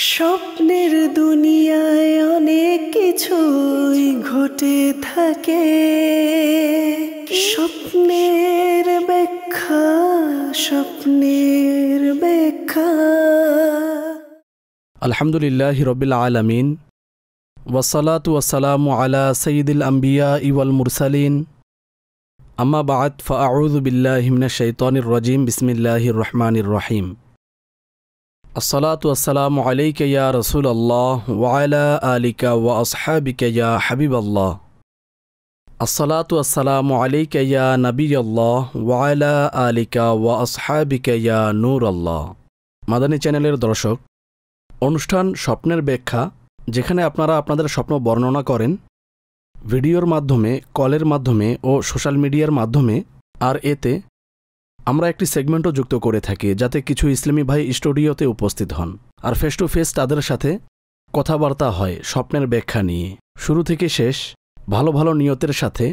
স্বপ্নের দুনিয়ায় অনেক কিছুই ঘটে থাকে, স্বপ্নের ব্যাখ্যা, স্বপ্নের ব্যাখ্যা। আলহামদুলিল্লাহি রাব্বিল আলামিন, ওয়াসসালাতু ওয়াসসালামু আলা সাইয়্যিদিল আমবিয়া ওয়াল মুরসালিন, আম্মা বা'দ, ফাআউযু বিল্লাহি মিনাশ শাইতানির রাজীম। বিসমিল্লাহির রহমানির রহিম। আসসালাতু ওয়াসসালামু আলাইকা ইয়া রাসূলাল্লাহ ওয়া আলা আলিকা ওয়া আসহাবিকা ইয়া হাবিবাল্লাহ। আসসালাতু ওয়াসসালামু আলাইকা ইয়া নাবিয়াল্লাহ ওয়া আলা আলিকা ওয়া আসহাবিকা ইয়া নূরাল্লাহ। মাদানী চ্যানেলের দর্শক, অনুষ্ঠান স্বপ্নের ব্যাখ্যা, যেখানে আপনারা আপনাদের স্বপ্ন বর্ণনা করেন ভিডিওর মাধ্যমে, কলের মাধ্যমে ও সোশ্যাল মিডিয়ার মাধ্যমে। আর এতে আমরা একটি সেগমেন্টও যুক্ত করে থাকি, যাতে কিছু ইসলামী ভাই স্টুডিওতে উপস্থিত হন আর ফেস টু ফেস তাদের সাথে কথাবার্তা হয় স্বপ্নের ব্যাখ্যা নিয়ে। শুরু থেকে শেষ ভালো ভালো নিয়তের সাথে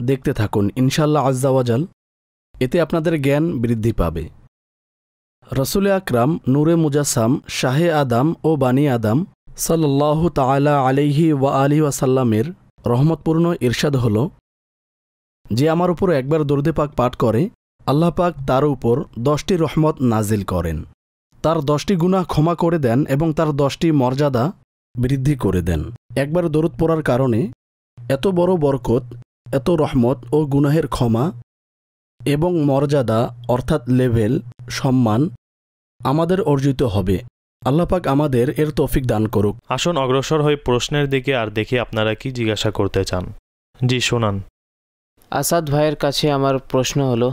দেখতে থাকুন, ইনশাআল্লাহ আজ্জা ওয়াজাল এতে আপনাদের জ্ঞান বৃদ্ধি পাবে। রসুল আকরাম নূরে মুজাসসাম শাহে আদম ও বানি আদম সাল্লাল্লাহু তাআলা আলাইহি ওয়া আলিহি ওয়াসাল্লামের রহমতপূর্ণ ইরশাদ হল, যে আমার উপর একবার দরুদে পাক পাঠ করে আল্লাহ পাক তার উপর 10টি রহমত নাজিল করেন, তার 10টি গুনাহ ক্ষমা করে দেন এবং তার 10টি মর্যাদা বৃদ্ধি করে দেন। একবার দরুদ পড়ার কারণে এত বড় বরকত, এত রহমত ও গুনাহের ক্ষমা এবং মর্যাদা অর্থাৎ লেভেল, সম্মান আমাদের অর্জিত হবে। আল্লাহ পাক আমাদের এর তৌফিক দান করুক। আসুন অগ্রসর হয়ে প্রশ্নের দিকে আর দেখি আপনারা কি জিজ্ঞাসা করতে চান। জি শোনান। আসাদ ভাইয়ের কাছে আমার প্রশ্ন হলো,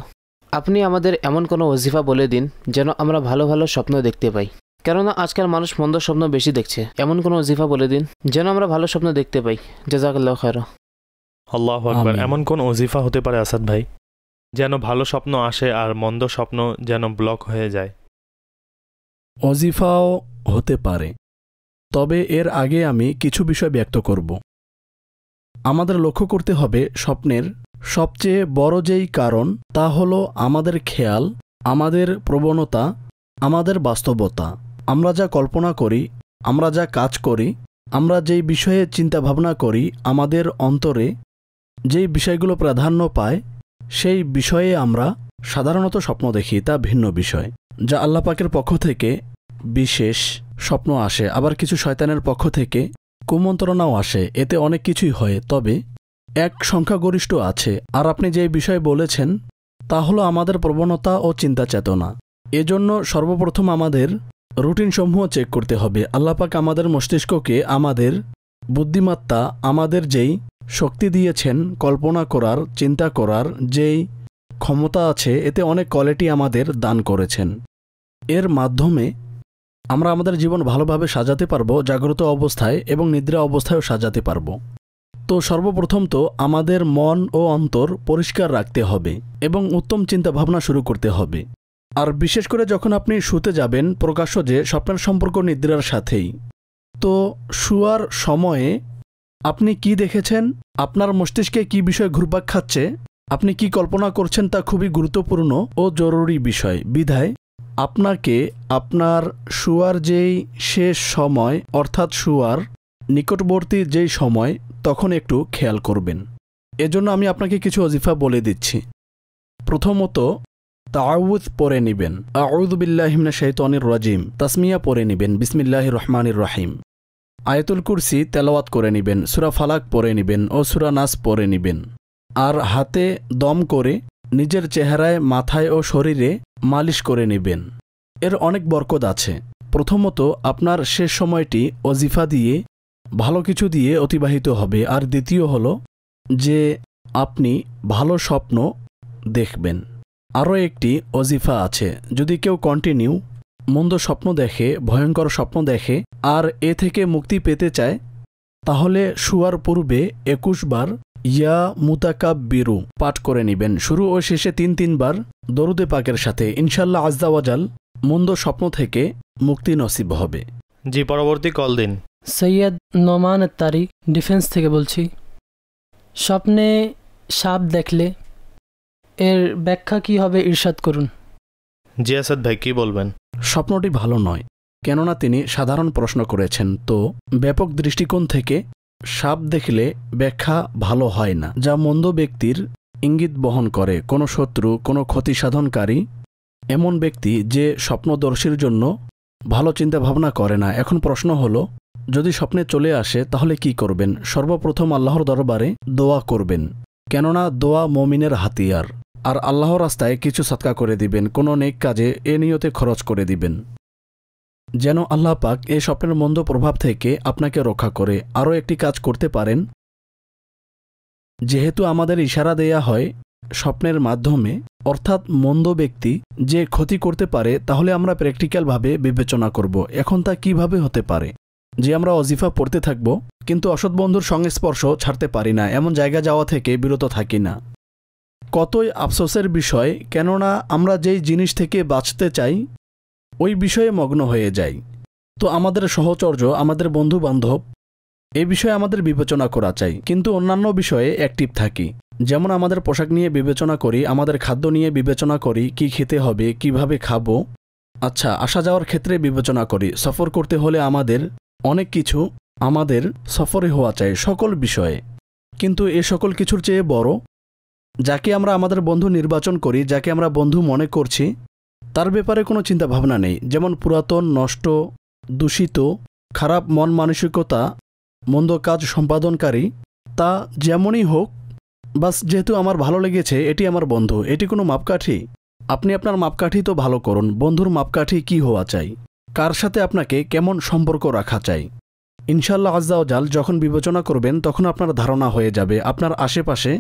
আপনি আমাদের এমন কোনো ওজিফা বলে দিন যেন আমরা ভালো ভালো স্বপ্ন দেখতে পাই, কেননা আজকাল মানুষ মন্দ স্বপ্ন বেশি দেখছে। এমন কোনো ওজিফা বলে দিন যেন আমরা ভালো স্বপ্ন দেখতে পাই। জাযাকাল্লাহু খায়রা। আল্লাহু আকবার। এমন কোন ওজিফা হতে পারে আসাদ ভাই যেন ভালো স্বপ্ন আসে আর মন্দ স্বপ্ন যেন ব্লক হয়ে যায়? ওজিফাও হতে পারে, তবে এর আগে আমি কিছু বিষয় ব্যক্ত করব। আমাদের লক্ষ্য করতে হবে স্বপ্নের সবচেয়ে বড় যেই কারণ, তা হলো আমাদের খেয়াল, আমাদের প্রবণতা, আমাদের বাস্তবতা। আমরা যা কল্পনা করি, আমরা যা কাজ করি, আমরা যেই বিষয়ে চিন্তা ভাবনা করি, আমাদের অন্তরে যেই বিষয়গুলো প্রাধান্য পায়, সেই বিষয়ে আমরা সাধারণত স্বপ্ন দেখি। তা ভিন্ন বিষয়, যা আল্লাহ পাকের পক্ষ থেকে বিশেষ স্বপ্ন আসে, আবার কিছু শয়তানের পক্ষ থেকে কুমন্ত্রণাও আসে। এতে অনেক কিছুই হয়, তবে এক সংখ্যাগরিষ্ঠ আছে। আর আপনি যে বিষয় বলেছেন তা হলো আমাদের প্রবণতা ও চিন্তা চেতনা। এজন্য সর্বপ্রথম আমাদের রুটিনসমূহ চেক করতে হবে। আল্লাহ পাক আমাদের মস্তিষ্ককে, আমাদের বুদ্ধিমত্তা, আমাদের যেই শক্তি দিয়েছেন কল্পনা করার, চিন্তা করার যেই ক্ষমতা আছে, এতে অনেক কোয়ালিটি আমাদের দান করেছেন। এর মাধ্যমে আমরা আমাদের জীবন ভালোভাবে সাজাতে পারবো, জাগ্রত অবস্থায় এবং নিদ্রা অবস্থায়ও সাজাতে পারবো। তো সর্বপ্রথম তো আমাদের মন ও অন্তর পরিষ্কার রাখতে হবে এবং উত্তম চিন্তা ভাবনা শুরু করতে হবে। আর বিশেষ করে যখন আপনি শুতে যাবেন, প্রকাশ্য যে স্বপ্নের সম্পর্ক নিদ্রার সাথেই, তো শুয়ার সময়ে আপনি কি দেখেছেন, আপনার মস্তিষ্কে কি বিষয় ঘুরপাক খাচ্ছে, আপনি কি কল্পনা করছেন, তা খুবই গুরুত্বপূর্ণ ও জরুরি বিষয়। বিধায় আপনাকে আপনার শুয়ার যেই শেষ সময়, অর্থাৎ শুয়ার নিকটবর্তী যেই সময়, তখন একটু খেয়াল করবেন। এজন্য আমি আপনাকে কিছু ওজিফা বলে দিচ্ছি। প্রথমত তাআউযু পড়ে নেবেন, আউযু বিল্লাহি মিনাশ শাইতানির রাজীম। তাসমিয়া পড়ে নেবেন, বিসমিল্লাহির রহমানির রহিম। আয়াতুল কুরসি তেলাওয়াত করে নেবেন, সূরা ফালাক পড়ে নেবেন ও সূরা নাস পড়ে নেবেন। আর হাতে দম করে নিজের চেহারায়, মাথায় ও শরীরে মালিশ করে নেবেন। এর অনেক বরকত আছে। প্রথমত আপনার শেষ সময়টি ওজিফা দিয়ে, ভালো কিছু দিয়ে অতিবাহিত হবে। আর দ্বিতীয় হলো যে আপনি ভালো স্বপ্ন দেখবেন। আরও একটি ওজিফা আছে, যদি কেউ কন্টিনিউ মন্দ স্বপ্ন দেখে, ভয়ঙ্কর স্বপ্ন দেখে আর এ থেকে মুক্তি পেতে চায়, তাহলে শুয়ার পূর্বে 21 বার ইয়া মুতাকাব্বিরু পাঠ করে নেবেন, শুরু ও শেষে 3 বার দরুদে পাকের সাথে। ইনশাআল্লাহ আজ্জা ওয়াজাল মন্দ স্বপ্ন থেকে মুক্তি নসিব হবে। জি, পরবর্তী কল দিন। সৈয়দ নোমান আত্তারি, ডিফেন্স থেকে বলছি। স্বপ্নে সাপ দেখলে এর ব্যাখ্যা কি হবে ইরশাদ করুন। জি আসাদ ভাই, কি বলবেন? স্বপ্নটি ভালো নয়, কেননা তিনি সাধারণ প্রশ্ন করেছেন। তো ব্যাপক দৃষ্টিকোণ থেকে সাপ দেখলে ব্যাখ্যা ভালো হয় না, যা মন্দ ব্যক্তির ইঙ্গিত বহন করে, কোনো শত্রু, কোনো ক্ষতি সাধনকারী, এমন ব্যক্তি যে স্বপ্নদর্শীর জন্য ভালো চিন্তা ভাবনা করে না। এখন প্রশ্ন হলো, যদি স্বপ্নে চলে আসে তাহলে কি করবেন? সর্বপ্রথম আল্লাহর দরবারে দোয়া করবেন, কেননা দোয়া মুমিনের হাতিয়ার। আর আল্লাহর রাস্তায় কিছু সদকা করে দিবেন, কোনো নেক কাজে এ নিয়তে খরচ করে দিবেন, যেন আল্লাহ পাক এই স্বপ্নের মন্দ প্রভাব থেকে আপনাকে রক্ষা করে। আরও একটি কাজ করতে পারেন, যেহেতু আমাদের ইশারা দেয়া হয় স্বপ্নের মাধ্যমে, অর্থাৎ মন্দ ব্যক্তি যে ক্ষতি করতে পারে, তাহলে আমরা প্র্যাকটিক্যালভাবে বিবেচনা করব এখন তা কিভাবে হতে পারে যে আমরা ওজিফা পড়তে থাকব কিন্তু অসৎ বন্ধুর সংস্পর্শ ছাড়তে পারি না, এমন জায়গা যাওয়া থেকে বিরত থাকি না। কতই আফসোসের বিষয়, কেননা আমরা যেই জিনিস থেকে বাঁচতে চাই ওই বিষয়ে মগ্ন হয়ে যাই। তো আমাদের সহচর্য, আমাদের বন্ধু বান্ধব, এ বিষয়ে আমাদের বিবেচনা করা চাই, কিন্তু অন্যান্য বিষয়ে অ্যাক্টিভ থাকি। যেমন আমাদের পোশাক নিয়ে বিবেচনা করি, আমাদের খাদ্য নিয়ে বিবেচনা করি, কি খেতে হবে, কিভাবে খাবো, আচ্ছা আসা যাওয়ার ক্ষেত্রে বিবেচনা করি। সফর করতে হলে আমাদের অনেক কিছু আমাদের সফরে হওয়া চাই সকল বিষয়ে। কিন্তু এ সকল কিছুর চেয়ে বড়, যাকে আমরা আমাদের বন্ধু নির্বাচন করি, যাকে আমরা বন্ধু মনে করছি, তার ব্যাপারে কোনো চিন্তা ভাবনা নেই। যেমন পুরাতন, নষ্ট, দূষিত, খারাপ মন মানসিকতা, মন্দ কাজ সম্পাদনকারী, তা যেমনই হোক, বাস যেহেতু আমার ভালো লেগেছে, এটি আমার বন্ধু, এটি কোনো মাপকাঠি? আপনি আপনার মাপকাঠি তো ভালো করুন। বন্ধুর মাপকাঠি কি হওয়া চাই, কার সাথে আপনাকে কেমন সম্পর্ক রাখা চাই, ইনশাআল্লাহ আজ্জা ওয়া জাল যখন বিবেচনা করবেন তখন আপনার ধারণা হয়ে যাবে আপনার আশেপাশে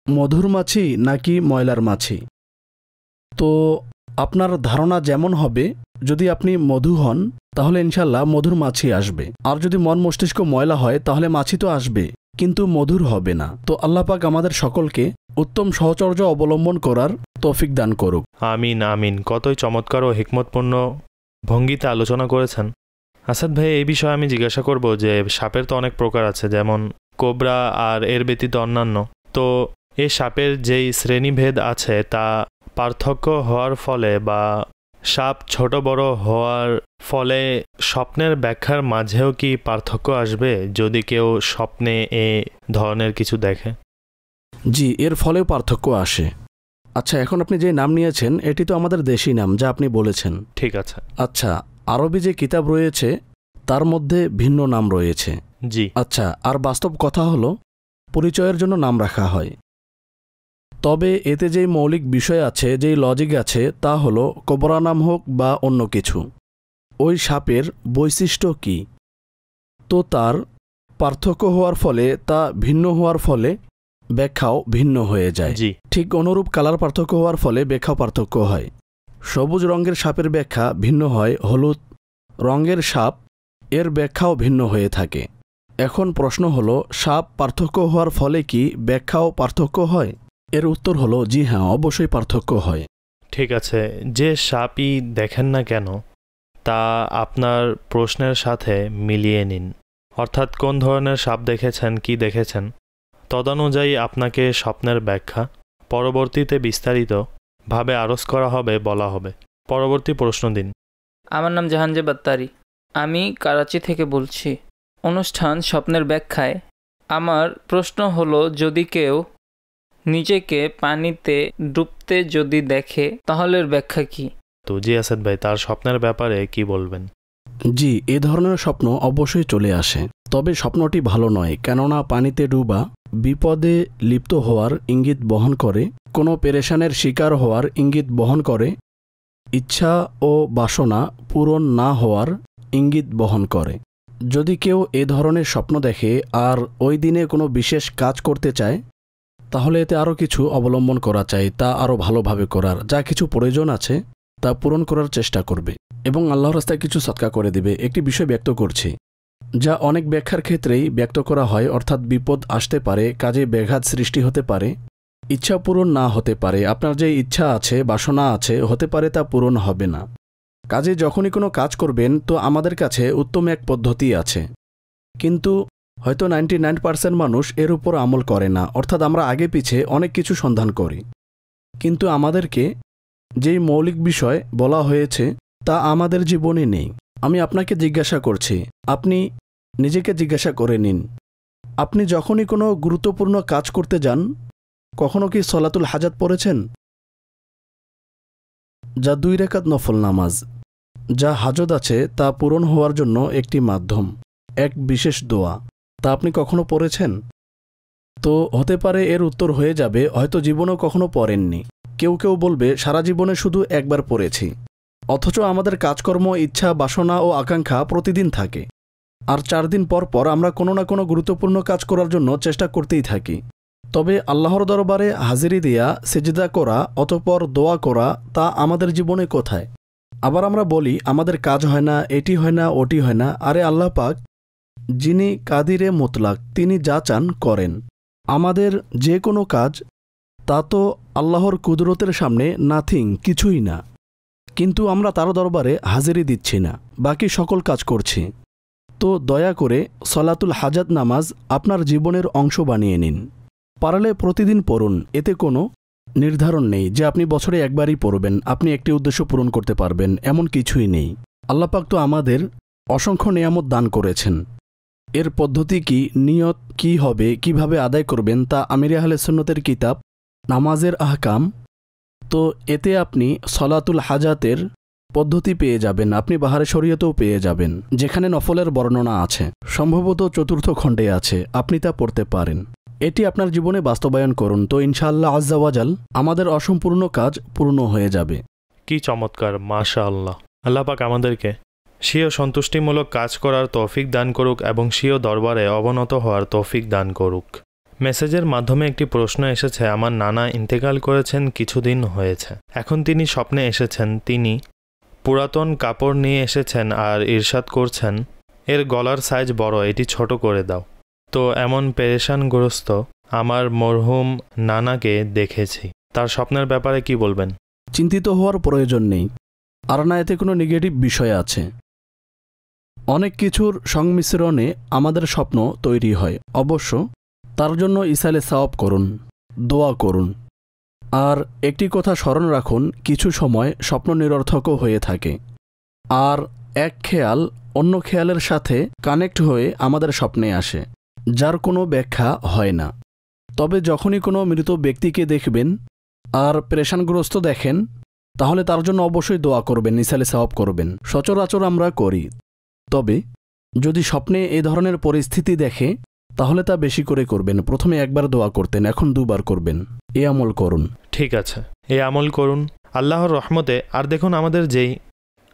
মধুর মাছি নাকি ময়লার মাছি। তো আপনার ধারণা যেমন হবে, যদি আপনি মধু হন তাহলে ইনশাআল্লাহ মধুর মাছি আসবে, আর যদি মন মস্তিষ্ক ময়লা হয় তাহলে মাছি তো আসবে কিন্তু মধুর হবে না। তো আল্লাহ পাক আমাদের সকলকে উত্তম সহচর্য অবলম্বন করার তৌফিক দান করুক। আমিন আমিন। কতই চমৎকার ও হিকমতপূর্ণ ভঙ্গিতে আলোচনা করেছেন আসাদ ভাই। এই বিষয়ে আমি জিজ্ঞাসা করব যে সাপের তো অনেক প্রকার আছে, যেমন কোবরা আর এর ব্যতীত অন্যান্য। তো এই সাপের যেই শ্রেণীভেদ আছে তা পার্থক্য হওয়ার ফলে বা সাপ ছোট বড় হওয়ার ফলে স্বপ্নের ব্যাখ্যার মাঝেও কি পার্থক্য আসবে যদি কেউ স্বপ্নে এ ধরনের কিছু দেখে? জি, এর ফলেও পার্থক্য আসে। আচ্ছা, এখন আপনি যে নাম নিয়েছেন এটি তো আমাদের দেশি নাম, যা আপনি বলেছেন। ঠিক আছে। আচ্ছা, আরবি যে কিতাব রয়েছে তার মধ্যে ভিন্ন নাম রয়েছে। জি। আচ্ছা, আর বাস্তব কথা হলো পরিচয়ের জন্য নাম রাখা হয়, তবে এতে যেই মৌলিক বিষয় আছে, যেই লজিক আছে, তা হলো কোবরা নাম হোক বা অন্য কিছু, ওই সাপের বৈশিষ্ট্য কি, তো তার পার্থক্য হওয়ার ফলে, তা ভিন্ন হওয়ার ফলে ব্যাখ্যাও ভিন্ন হয়ে যায়। জি। ঠিক অনুরূপ কালার পার্থক্য হওয়ার ফলে ব্যাখ্যাও পার্থক্য হয়। সবুজ রঙের সাপের ব্যাখ্যা ভিন্ন হয়, হলুদ রঙের সাপ এর ব্যাখ্যাও ভিন্ন হয়ে থাকে। এখন প্রশ্ন হলো, সাপ পার্থক্য হওয়ার ফলে কি ব্যাখ্যাও পার্থক্য হয়? এর উত্তর হলো জি হ্যাঁ, অবশ্যই পার্থক্য হয়। ঠিক আছে। যে সাপই দেখেন না কেন তা আপনার প্রশ্নের সাথে মিলিয়ে নিন, অর্থাৎ কোন ধরনের সাপ দেখেছেন, কি দেখেছেন, তদনুযায়ী আপনাকে স্বপ্নের ব্যাখ্যা পরবর্তীতে বিস্তারিতভাবে আরজ করা হবে, বলা হবে। পরবর্তী প্রশ্ন দিন। আমার নাম জাহানজে বাত্তারি, আমি করাচি থেকে বলছি। অনুষ্ঠান স্বপ্নের ব্যাখ্যায় আমার প্রশ্ন হলো, যদি কেউ নিজেকে পানিতে ডুবতে যদি দেখে তাহলে এর ব্যাখ্যা কি? তো জি আসাদ ভাই, তার স্বপ্নের ব্যাপারে কি বলবেন? জি, এ ধরনের স্বপ্ন অবশ্যই চলে আসে, তবে স্বপ্নটি ভালো নয়, কেননা পানিতে ডুবা বিপদে লিপ্ত হওয়ার ইঙ্গিত বহন করে, কোনো পেরেশানের শিকার হওয়ার ইঙ্গিত বহন করে, ইচ্ছা ও বাসনা পূরণ না হওয়ার ইঙ্গিত বহন করে। যদি কেউ এ ধরনের স্বপ্ন দেখে আর ওই দিনে কোনো বিশেষ কাজ করতে চায়, তাহলে এতে আরও কিছু অবলম্বন করা চাই, তা আরও ভালোভাবে করার, যা কিছু প্রয়োজন আছে তা পূরণ করার চেষ্টা করবে এবং আল্লাহর রাস্তায় কিছু সদকা করে দিবে। একটি বিষয় ব্যক্ত করছি, যা অনেক ব্যাখ্যার ক্ষেত্রেই ব্যক্ত করা হয়, অর্থাৎ বিপদ আসতে পারে, কাজে ব্যাঘাত সৃষ্টি হতে পারে, ইচ্ছা পূরণ না হতে পারে। আপনার যে ইচ্ছা আছে, বাসনা আছে, হতে পারে তা পূরণ হবে না। কাজে যখনই কোনো কাজ করবেন তো আমাদের কাছে উত্তম এক পদ্ধতি আছে, কিন্তু হয়তো 99% মানুষ এর উপর আমল করে না, অর্থাৎ আমরা আগে পিছে অনেক কিছু সন্ধান করি, কিন্তু আমাদেরকে যেই মৌলিক বিষয় বলা হয়েছে তা আমাদের জীবনে নেই। আমি আপনাকে জিজ্ঞাসা করছি, আপনি নিজেকে জিজ্ঞাসা করে নিন, আপনি যখনই কোনো গুরুত্বপূর্ণ কাজ করতে যান কখনো কি সলাতুল হাজাত পড়েছেন? যা 2 রাকাত নফল নামাজ, যা হাজত আছে তা পূরণ হওয়ার জন্য একটি মাধ্যম, এক বিশেষ দোয়া, তা আপনি কখনো পড়েছেন? তো হতে পারে এর উত্তর হয়ে যাবে হয়তো জীবনেও কখনো পড়েননি। কেউ কেউ বলবে সারা জীবনে শুধু একবার পড়েছি। অথচ আমাদের কাজকর্ম, ইচ্ছা, বাসনা ও আকাঙ্ক্ষা প্রতিদিন থাকে, আর 4 দিন পর পর আমরা কোনো না কোনো গুরুত্বপূর্ণ কাজ করার জন্য চেষ্টা করতেই থাকি। তবে আল্লাহর দরবারে হাজিরি দেয়া, সেজদা করা, অতঃপর দোয়া করা, তা আমাদের জীবনে কোথায়? আবার আমরা বলি আমাদের কাজ হয় না, এটি হয় না, ওটি হয় না। আরে আল্লাহ পাক যিনি কাদিরে মুতলাক, তিনি যা চান করেন। আমাদের যে কোনো কাজ তা তো আল্লাহর কুদরতের সামনে নাথিং, কিছুই না, কিন্তু আমরা তার দরবারে হাজিরি দিচ্ছি না, বাকি সকল কাজ করছি। তো দয়া করে সলাতুল হাজাত নামাজ আপনার জীবনের অংশ বানিয়ে নিন। পারলে প্রতিদিন পড়ুন, এতে কোনো নির্ধারণ নেই যে আপনি বছরে একবারই পড়বেন, আপনি একটি উদ্দেশ্য পূরণ করতে পারবেন, এমন কিছুই নেই। আল্লাহ পাক তো আমাদের অসংখ্য নিয়ামত দান করেছেন। এর পদ্ধতি কি, নিয়ত কি হবে, কিভাবে আদায় করবেন, তা আমির আহলে সুন্নতের কিতাব নামাজের আহকাম। তো এতে আপনি সলাতুল হাজাতের পদ্ধতি পেয়ে যাবেন, আপনি বাহারে শরীয়তেও পেয়ে যাবেন, যেখানে নফলের বর্ণনা আছে, সম্ভবত 4র্থ খণ্ডে আছে, আপনি তা পড়তে পারেন। এটি আপনার জীবনে বাস্তবায়ন করুন, তো ইনশাআল্লাহ আজ্জা ওয়াজাল আমাদের অসম্পূর্ণ কাজ পূর্ণ হয়ে যাবে। কি চমৎকার, মাশাআল্লাহ। আল্লাহ পাক আমাদেরকে স্বীয় সন্তুষ্টিমূলক কাজ করার তৌফিক দান করুক এবং স্বীয় দরবারে অবনত হওয়ার তৌফিক দান করুক। মেসেজের মাধ্যমে একটি প্রশ্ন এসেছে, আমার নানা ইন্তেকাল করেছেন, কিছুদিন হয়েছে। এখন তিনি স্বপ্নে এসেছেন, তিনি পুরাতন কাপড় নিয়ে এসেছেন আর ইরশাদ করছেন, এর গলার সাইজ বড়, এটি ছোট করে দাও। তো এমন পেরেশানগ্রস্ত আমার মরহুম নানাকে দেখেছি, তার স্বপ্নের ব্যাপারে কি বলবেন? চিন্তিত হওয়ার প্রয়োজন নেই, আর না এতে কোনো নেগেটিভ বিষয় আছে। অনেক কিছুর সংমিশ্রণে আমাদের স্বপ্ন তৈরি হয়। অবশ্য তার জন্য ইসালে সাওয়াব করুন, দোয়া করুন। আর একটি কথা স্মরণ রাখুন, কিছু সময় স্বপ্ন নিরর্থকও হয়ে থাকে, আর এক খেয়াল অন্য খেয়ালের সাথে কানেক্ট হয়ে আমাদের স্বপ্নে আসে, যার কোনো ব্যাখ্যা হয় না। তবে যখনই কোনো মৃত ব্যক্তিকে দেখবেন আর পেরেশানগ্রস্ত দেখেন, তাহলে তার জন্য অবশ্যই দোয়া করবেন, ইসালে সাওয়াব করবেন। সচরাচর আমরা করি, তবে যদি স্বপ্নে এ ধরনের পরিস্থিতি দেখে তাহলে তা বেশি করে করবেন। প্রথমে একবার দোয়া করতেন, এখন 2 বার করবেন। এ আমল করুন। ঠিক আছে, এ আমল করুন আল্লাহর রহমতে। আর দেখুন, আমাদের যেই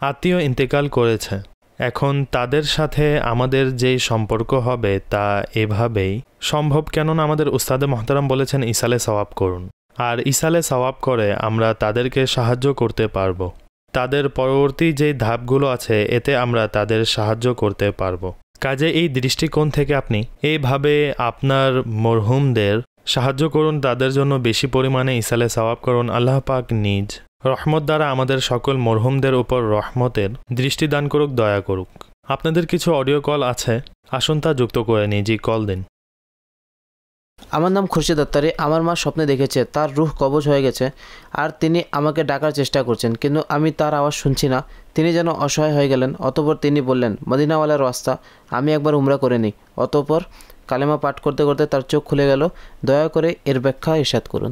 আত্মীয় ইন্তেকাল করেছে, এখন তাদের সাথে আমাদের যেই সম্পর্ক হবে তা এভাবেই সম্ভব, কেননা আমাদের উস্তাদে মহতারাম বলেছেন ইসালে সওয়াব করুন। আর ইসালে সওয়াব করে আমরা তাদেরকে সাহায্য করতে পারবো। তাদের পরবর্তী যেই ধাপগুলো আছে এতে আমরা তাদের সাহায্য করতে পারবো। কাজে এই দৃষ্টিকোণ থেকে আপনি এইভাবে আপনার মরহুমদের সাহায্য করুন, তাদের জন্য বেশি পরিমাণে ইসালে সওয়াব করুন। আল্লাহ পাক নিজ রহমত দ্বারা আমাদের সকল মরহুমদের উপর রহমতের দৃষ্টিদান করুক, দয়া করুক। আপনাদের কিছু অডিও কল আছে, আসুন তা যুক্ত করে নিই। জি, কল দিন। আমার নাম খুরশিদ আত্তারি। আমার মা স্বপ্নে দেখেছে তার রূহ কবজ হয়ে গেছে, আর তিনি আমাকে ডাকার চেষ্টা করছেন, কিন্তু আমি তার আওয়াজ শুনছি না। তিনি যেন অসহায় হয়ে গেলেন। অতঃপর তিনি বললেন, মদিনাওয়ালার রাস্তা, আমি একবার উমরা করে নিই। অতঃপর কালেমা পাঠ করতে করতে তার চোখ খুলে গেল। দয়া করে এর ব্যাখ্যা ইরশাদ করুন।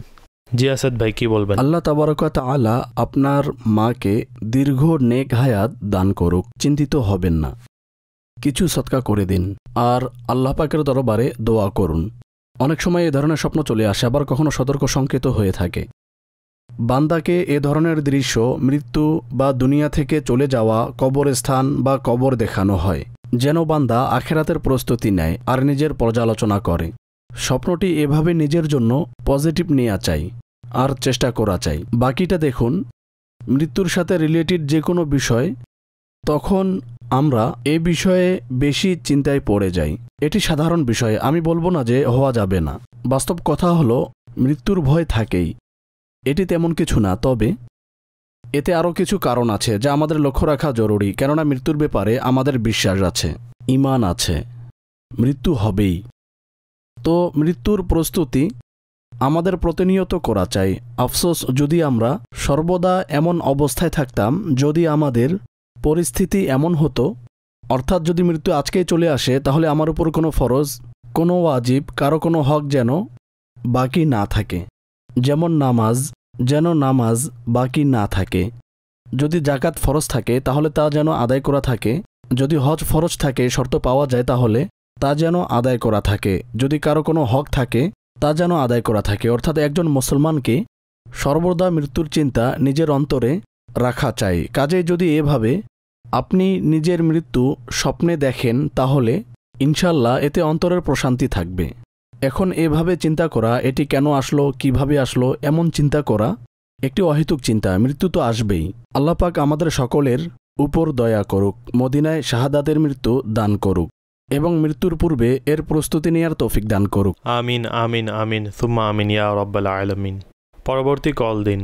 জি আসাদ ভাই, কি বলবেন? আল্লাহ তাবারক ওয়া তাআলা আপনার মাকে দীর্ঘ নেক হায়াত দান করুক। চিন্তিত হবেন না, কিছু সদকা করে দিন আর আল্লাহ পাকের দরবারে দোয়া করুন। অনেক সময় এ ধরনের স্বপ্ন চলে আসে, আবার কখনো সতর্ক সংকেত হয়ে থাকে। বান্দাকে এ ধরনের দৃশ্য মৃত্যু বা দুনিয়া থেকে চলে যাওয়া, কবরস্থান বা কবর দেখানো হয়, যেন বান্দা আখেরাতের প্রস্তুতি নেয় আর নিজের পর্যালোচনা করে। স্বপ্নটি এভাবে নিজের জন্য পজিটিভ নেওয়া চাই আর চেষ্টা করা চাই। বাকিটা দেখুন, মৃত্যুর সাথে রিলেটেড যে কোনো বিষয়, তখন আমরা এ বিষয়ে বেশি চিন্তায় পড়ে যাই। এটি সাধারণ বিষয়, আমি বলবো না যে হওয়া যাবে না। বাস্তব কথা হলো মৃত্যুর ভয় থাকেই, এটি তেমন কিছু না। তবে এতে আরও কিছু কারণ আছে যা আমাদের লক্ষ্য রাখা জরুরি, কেননা মৃত্যুর ব্যাপারে আমাদের বিশ্বাস আছে, ঈমান আছে, মৃত্যু হবেই। তো মৃত্যুর প্রস্তুতি আমাদের প্রতিনিয়ত করা চাই। আফসোস যদি আমরা সর্বদা এমন অবস্থায় থাকতাম যদি আমাদের পরিস্থিতি এমন হতো, অর্থাৎ যদি মৃত্যু আজকেই চলে আসে তাহলে আমার উপর কোনো ফরজ, কোনো ওয়াজিব, কারো কোনো হক যেন বাকি না থাকে। যেমন নামাজ বাকি না থাকে। যদি জাকাত ফরজ থাকে তাহলে তা যেন আদায় করা থাকে। যদি হজ ফরজ থাকে, শর্ত পাওয়া যায়, তাহলে তা যেন আদায় করা থাকে। যদি কারো কোনো হক থাকে তা যেন আদায় করা থাকে। অর্থাৎ একজন মুসলমানকে সর্বদা মৃত্যুর চিন্তা নিজের অন্তরে রাখা চাই। কাজেই যদি এভাবে আপনি নিজের মৃত্যু স্বপ্নে দেখেন তাহলে ইনশাল্লাহ এতে অন্তরের প্রশান্তি থাকবে। এখন এভাবে চিন্তা করা, এটি কেন আসলো, কিভাবে আসলো, এমন চিন্তা করা একটি অহেতুক চিন্তা। মৃত্যু তো আসবেই। আল্লাহ পাক আমাদের সকলের উপর দয়া করুক, মদিনায় শাহাদাতের মৃত্যু দান করুক এবং মৃত্যুর পূর্বে এর প্রস্তুতি নেওয়ার তৌফিক দান করুক। আমিন আমিন আমিন সুম্মা আমিন ইয়া রাব্বাল আলামিন। পরবর্তী কল দিন।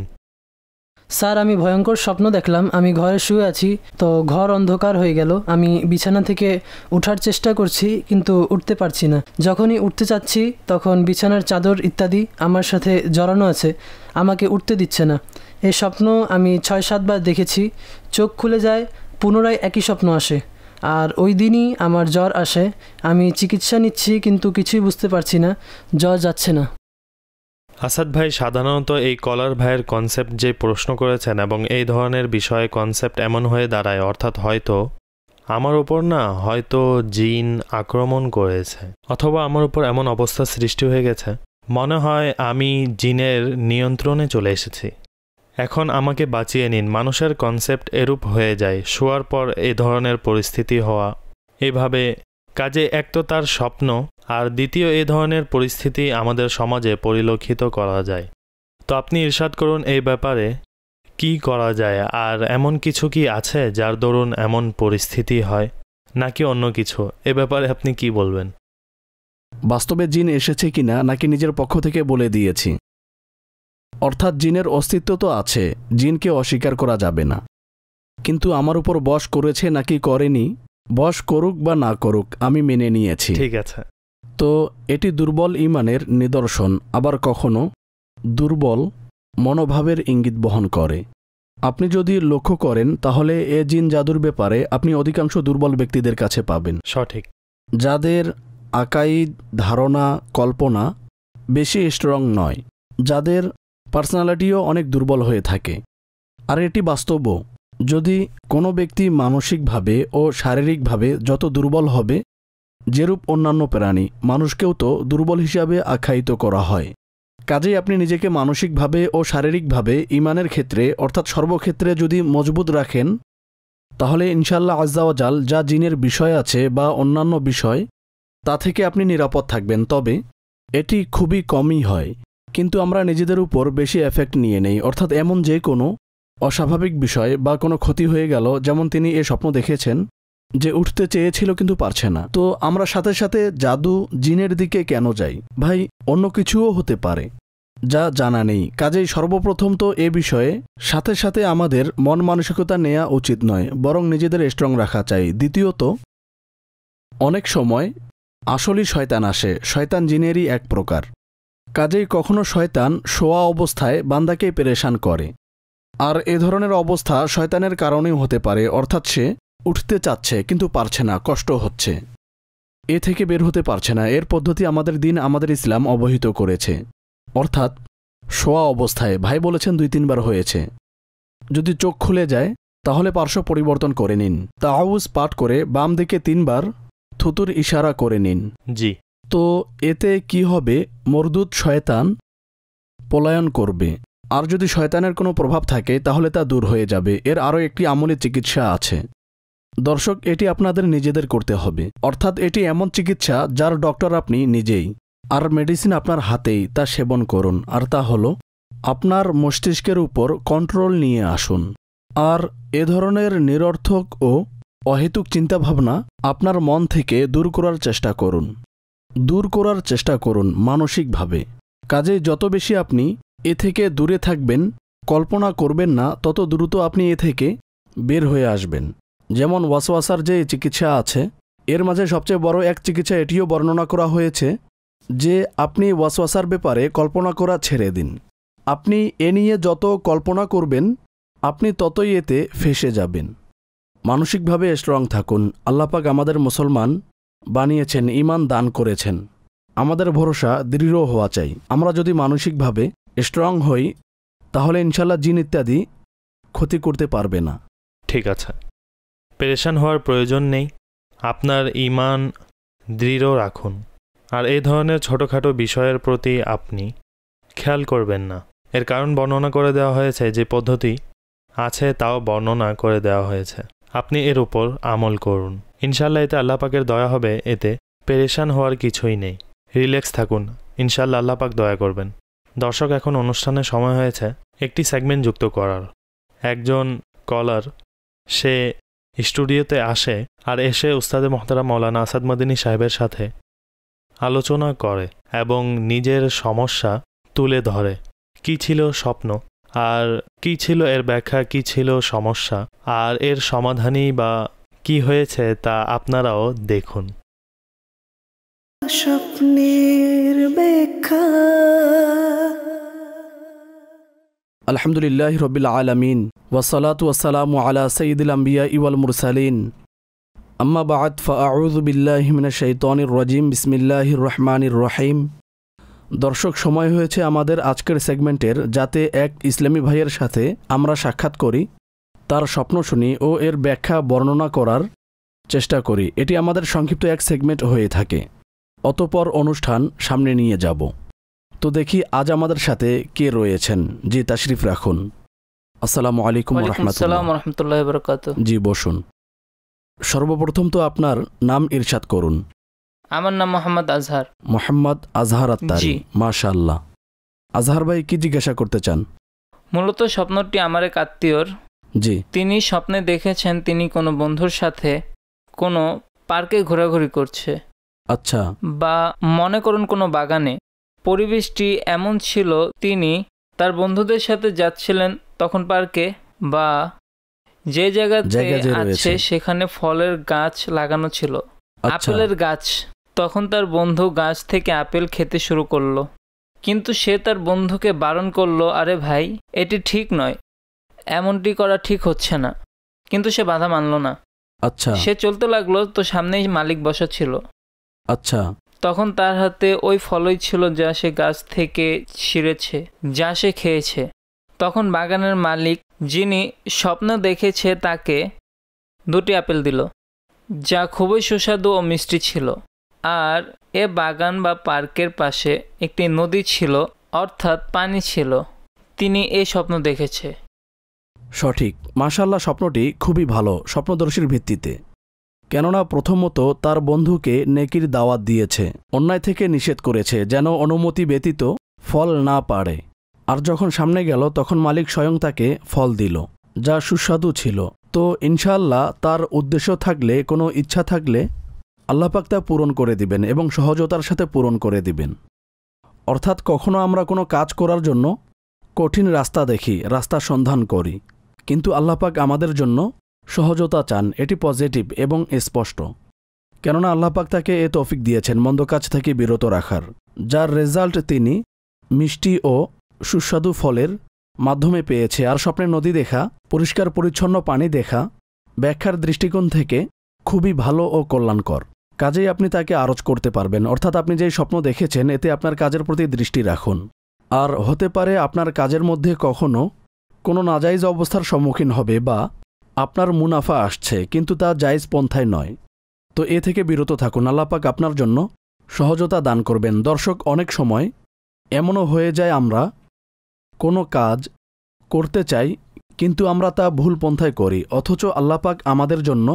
স্যার, আমি ভয়ঙ্কর স্বপ্ন দেখলাম। আমি ঘরে শুয়ে আছি, তো ঘর অন্ধকার হয়ে গেল। আমি বিছানা থেকে ওঠার চেষ্টা করছি কিন্তু উঠতে পারছি না। যখনই উঠতে চাচ্ছি তখন বিছানার চাদর ইত্যাদি আমার সাথে জড়ানো আছে, আমাকে উঠতে দিচ্ছে না। এই স্বপ্ন আমি 6-7 বার দেখেছি। চোখ খুলে যায়, পুনরায় একই স্বপ্ন আসে, আর ওই দিনই আমার জ্বর আসে। আমি চিকিৎসা নিচ্ছি কিন্তু কিছুই বুঝতে পারছি না, জ্বর যাচ্ছে না। আসাদ ভাই, সাধারণত এই কলার ভাইয়ের কনসেপ্ট যে প্রশ্ন করেছেন এবং এই ধরনের বিষয়ে কনসেপ্ট এমন হয়ে দাঁড়ায়, অর্থাৎ হয়তো আমার উপর না হয়তো জিন আক্রমণ করেছে, অথবা আমার উপর এমন অবস্থা সৃষ্টি হয়ে গেছে, মনে হয় আমি জিনের নিয়ন্ত্রণে চলে এসেছি, এখন আমাকে বাঁচিয়ে নিন। মানুষের কনসেপ্ট এরূপ হয়ে যায়, শোয়ার পর এই ধরনের পরিস্থিতি হওয়া। এভাবে কাজে এক তো তার স্বপ্ন, আর দ্বিতীয় এই ধরনের পরিস্থিতি আমাদের সমাজে পরিলক্ষিত করা যায়। তো আপনি ইরশাদ করুন এই ব্যাপারে কি করা যায়, আর এমন কিছু কি আছে যার দরুন এমন পরিস্থিতি হয়, নাকি অন্য কিছু? এ ব্যাপারে আপনি কি বলবেন? বাস্তবে জিন এসেছে কিনা নাকি নিজের পক্ষ থেকে বলে দিয়েছি? অর্থাৎ জিনের অস্তিত্ব তো আছে, জিনকে অস্বীকার করা যাবে না, কিন্তু আমার উপর বশ করেছে নাকি করেনি, বশ করুক বা না করুক আমি মেনে নিয়েছি। ঠিক আছে। তো এটি দুর্বল ঈমানের নিদর্শন, আবার কখনো দুর্বল মনোভাবের ইঙ্গিত বহন করে। আপনি যদি লক্ষ্য করেন তাহলে এ জিন জাদুর ব্যাপারে আপনি অধিকাংশ দুর্বল ব্যক্তিদের কাছে পাবেন। সঠিক। যাদের আকাইদ, ধারণা, কল্পনা বেশি স্ট্রং নয়, যাদের পার্সোনালিটিও অনেক দুর্বল হয়ে থাকে। আর এটি বাস্তবও। যদি কোনো ব্যক্তি মানসিকভাবে ও শারীরিকভাবে যত দুর্বল হবে, যেরূপ অন্যান্য প্রাণী, মানুষকেও তো দুর্বল হিসাবে আখ্যায়িত করা হয়। কাজেই আপনি নিজেকে মানসিকভাবে ও শারীরিকভাবে ঈমানের ক্ষেত্রে অর্থাৎ সর্বক্ষেত্রে যদি মজবুত রাখেন, তাহলে ইনশাআল্লাহ আজ্জা ওয়া জাল যা জিনের বিষয় আছে বা অন্যান্য বিষয়, তা থেকে আপনি নিরাপদ থাকবেন। তবে এটি খুবই কমই হয়, কিন্তু আমরা নিজেদের উপর বেশি এফেক্ট নিয়ে নেই। অর্থাৎ এমন যে কোনো অস্বাভাবিক বিষয় বা কোনো ক্ষতি হয়ে গেল, যেমন তিনি এ স্বপ্ন দেখেছেন যে উঠতে চেয়েছিল কিন্তু পারছে না, তো আমরা সাথে সাথে জাদু, জিনের দিকে কেন যাই? ভাই, অন্য কিছুও হতে পারে যা জানা নেই। কাজেই সর্বপ্রথম তো এ বিষয়ে সাথে সাথে আমাদের মন মানসিকতা নেওয়া উচিত নয়, বরং নিজেদের স্ট্রং রাখা চাই। দ্বিতীয়ত, অনেক সময় আসলই শয়তান আসে, শয়তান জিনেরই এক প্রকার। কাজেই কখনো শয়তান শোয়া অবস্থায় বান্দাকে পেরেশান করে, আর এ ধরনের অবস্থা শয়তানের কারণেও হতে পারে। অর্থাৎ সে উঠতে চাচ্ছে কিন্তু পারছে না, কষ্ট হচ্ছে, এ থেকে বের হতে পারছে না। এর পদ্ধতি আমাদের দিন, আমাদের ইসলাম অবহিত করেছে। অর্থাৎ শোয়া অবস্থায়, ভাই বলেছেন 2-3 বার হয়েছে, যদি চোখ খুলে যায় তাহলে পার্শ্ব পরিবর্তন করে নিন। তাআউজ পাঠ করে বাম দিকে 3 বার থুতুর ইশারা করে নিন। জি। তো এতে কি হবে? মরদুদ শয়তান পলায়ন করবে, আর যদি শয়তানের কোনো প্রভাব থাকে তাহলে তা দূর হয়ে যাবে। এর আরও একটি আমলি চিকিৎসা আছে দর্শক, এটি আপনাদের নিজেদের করতে হবে। অর্থাৎ এটি এমন চিকিৎসা যার ডক্টর আপনি নিজেই, আর মেডিসিন আপনার হাতেই, তা সেবন করুন। আর তা হলো আপনার মস্তিষ্কের উপর কন্ট্রোল নিয়ে আসুন, আর এ ধরনের নিরর্থক ও অহেতুক চিন্তাভাবনা আপনার মন থেকে দূর করার চেষ্টা করুন মানসিকভাবে। কাজেই যত বেশি আপনি এ থেকে দূরে থাকবেন, কল্পনা করবেন না, তত দ্রুত আপনি এ থেকে বের হয়ে আসবেন। যেমন ওয়াসওয়াসার যে চিকিৎসা আছে, এর মাঝে সবচেয়ে বড় এক চিকিৎসা এটিও বর্ণনা করা হয়েছে যে আপনি ওয়াসওয়াসার ব্যাপারে কল্পনা করা ছেড়ে দিন। আপনি এ নিয়ে যত কল্পনা করবেন আপনি ততই এতে ফেঁসে যাবেন। মানসিকভাবে স্ট্রং থাকুন। আল্লাপাক আমাদের মুসলমান বানিয়েছেন, ঈমান দান করেছেন। আমাদের ভরসা দৃঢ় হওয়া চাই। আমরা যদি মানসিকভাবে স্ট্রং হই তাহলে ইনশাল্লাহ জিন ইত্যাদি ক্ষতি করতে পারবে না। ঠিক আছে, পেরেশান হওয়ার প্রয়োজন নেই। আপনার ঈমান দৃঢ় রাখুন, আর এই ধরনের ছোটোখাটো বিষয়ের প্রতি আপনি খেয়াল করবেন না। এর কারণ বর্ণনা করে দেওয়া হয়েছে, যে পদ্ধতি আছে তাও বর্ণনা করে দেওয়া হয়েছে। আপনি এর উপর আমল করুন, ইনশাল্লাহ এতে আল্লাহ পাকের দয়া হবে। এতে পেরেশান হওয়ার কিছুই নেই। রিল্যাক্স থাকুন, ইনশাল্লাহ আল্লাহ পাক দয়া করবেন। দর্শক, এখন অনুষ্ঠানের সময় হয়েছে একটি সেগমেন্ট যুক্ত করার। একজন কলার সে স্টুডিওতে আসে আর এসে উস্তাদে মোহতারাম মাওলানা আসাদ মদিনী সাহেবের সাথে আলোচনা করে এবং নিজের সমস্যা তুলে ধরে। কি ছিল স্বপ্ন, আর কি ছিল এর ব্যাখ্যা, কি ছিল সমস্যা, আর এর সমাধানই বা কি হয়েছে তা আপনারাও দেখুন। স্বপ্নের ব্যাখ্যা। আলহামদুলিল্লাহ রবিল আলামিন, ওয়াসসালাতু ওয়াসসালামু আলা সাইয়্যিদিল আমবিয়া ওয়াল মুরসালিন, আম্মা বা'দ, ফাআউযু বিল্লাহি মিনাশ শাইতানির রাজিম, বিসমিল্লাহির রহমানির রহিম। দর্শক, সময় হয়েছে আমাদের আজকের সেগমেন্টের, যাতে এক ইসলামী ভাইয়ের সাথে আমরা সাক্ষাৎ করি, তার স্বপ্ন শুনি ও এর ব্যাখ্যা বর্ণনা করার চেষ্টা করি। এটি আমাদের সংক্ষিপ্ত এক সেগমেন্ট হয়ে থাকে। অতঃপর অনুষ্ঠান সামনে নিয়ে যাব। তো দেখি আজ আমাদের সাথে কে রয়েছেন। জি, তাশরিফ রাখুন। আসসালামু আলাইকুম ওয়া রাহমাতুল্লাহি ওয়া বারাকাতুহু। জি, বসুন। সর্বপ্রথম তো আপনার নাম ইরশাদ করুন। আমার নাম মোহাম্মদ আজহার। মোহাম্মদ আজহার আত্তারি, জি। মাশাআল্লাহ। আজহার ভাই, কি জিজ্ঞাসা করতে চান? মূলত স্বপ্নটি আমার এক আত্মীয়র। জি। তিনি স্বপ্নে দেখেছেন তিনি কোনো বন্ধুর সাথে কোনো পার্কে ঘোরাঘুরি করছে, আচ্ছা। বা মনে করুন কোনো বাগানে। পরিবেশটি এমন ছিল, তিনি তার বন্ধুদের সাথে যাচ্ছিলেন তখন পার্কে, বা যে জায়গাতে আছে সেখানে ফলের গাছ লাগানো ছিল, আপেলের গাছ। তখন তার বন্ধু গাছ থেকে আপেল খেতে শুরু করলো, কিন্তু সে তার বন্ধুকে বারণ করলো, আরে ভাই, এটি ঠিক নয়, এমনটি করা ঠিক হচ্ছে না। কিন্তু সে বাধা মানল না। আচ্ছা। সে চলতে লাগলো, তো সামনেই মালিক বসা ছিল। আচ্ছা। তখন তার হাতে ওই ফলই ছিল যা সে গাছ থেকে ছিঁড়েছে, যা সে খেয়েছে। তখন বাগানের মালিক, যিনি স্বপ্ন দেখেছে, তাকে 2টি আপেল দিল, যা খুবই সুস্বাদু ও মিষ্টি ছিল। আর এ বাগান বা পার্কের পাশে একটি নদী ছিল, অর্থাৎ পানি ছিল। তিনি এই স্বপ্ন দেখেছে। সঠিক, মাশাআল্লাহ। স্বপ্নটি খুবই ভালো, স্বপ্নদর্শীর ভিত্তিতে। কেননা প্রথমত তার বন্ধুকে নেকির দাওয়াত দিয়েছে, অন্যায় থেকে নিষেধ করেছে যেন অনুমতি ব্যতীত ফল না পাড়ে। আর যখন সামনে গেল তখন মালিক স্বয়ং তাকে ফল দিল, যা সুস্বাদু ছিল। তো ইনশাআল্লাহ তার উদ্দেশ্য থাকলে, কোনো ইচ্ছা থাকলে আল্লাহ পাক তা পূরণ করে দিবেন এবং সহজতার সাথে পূরণ করে দিবেন। অর্থাৎ কখনো আমরা কোনো কাজ করার জন্য কঠিন রাস্তা দেখি, রাস্তা সন্ধান করি, কিন্তু আল্লাহ পাক আমাদের জন্য সহজতা চান। এটি পজিটিভ এবং স্পষ্ট, কেননা আল্লাহ পাক তাকে এ তৌফিক দিয়েছেন মন্দ কাজ থেকে বিরত রাখার, যার রেজাল্ট তিনি মিষ্টি ও সুস্বাদু ফলের মাধ্যমে পেয়েছে। আর স্বপ্নের নদী দেখা, পরিষ্কার পরিচ্ছন্ন পানি দেখা ব্যাখ্যার দৃষ্টিকোণ থেকে খুবই ভালো ও কল্যাণকর। কাজেই আপনি তাকে আরজ করতে পারবেন। অর্থাৎ আপনি যেই স্বপ্ন দেখেছেন এতে আপনার কাজের প্রতি দৃষ্টি রাখুন। আর হতে পারে আপনার কাজের মধ্যে কখনো কোনো নাজাইজ অবস্থার সম্মুখীন হবে, বা আপনার মুনাফা আসছে কিন্তু তা জায়েজ পন্থায় নয়। তো এ থেকে বিরত থাকুন, আল্লাহ পাক আপনার জন্য সহজতা দান করবেন। দর্শক, অনেক সময় এমনও হয়ে যায় আমরা কোনো কাজ করতে চাই কিন্তু আমরা তা ভুল পন্থায় করি, অথচ আল্লাহ পাক আমাদের জন্য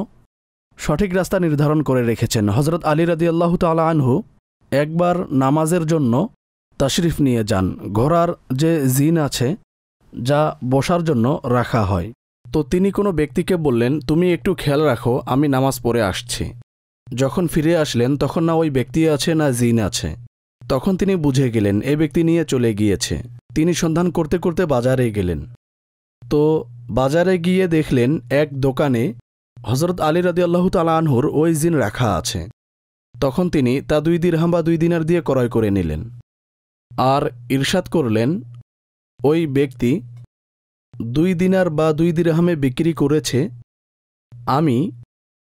সঠিক রাস্তা নির্ধারণ করে রেখেছেন। হযরত আলী রাদিয়াল্লাহু তাআলা আনহু একবার নামাজের জন্য তাশরিফ নিয়ে যান। ঘোড়ার যে জিন আছে যা বসার জন্য রাখা হয়, তো তিনি কোনো ব্যক্তিকে বললেন, তুমি একটু খেয়াল রাখো, আমি নামাজ পড়ে আসছি। যখন ফিরে আসলেন তখন না ওই ব্যক্তি আছে না জিন আছে। তখন তিনি বুঝে গেলেন এই ব্যক্তি নিয়ে চলে গিয়েছে। তিনি সন্ধান করতে করতে বাজারে গেলেন। তো বাজারে গিয়ে দেখলেন এক দোকানে হযরত আলী রাদিয়াল্লাহু তাআলা আনহুর ওই জিন রাখা আছে। তখন তিনি তা 2 দিরহাম বা 2 দিনার দিয়ে ক্রয় করে নিলেন। আর ইরশাদ করলেন, ওই ব্যক্তি 2 দিনার বা 2 দিরহামে বিক্রি করেছে, আমি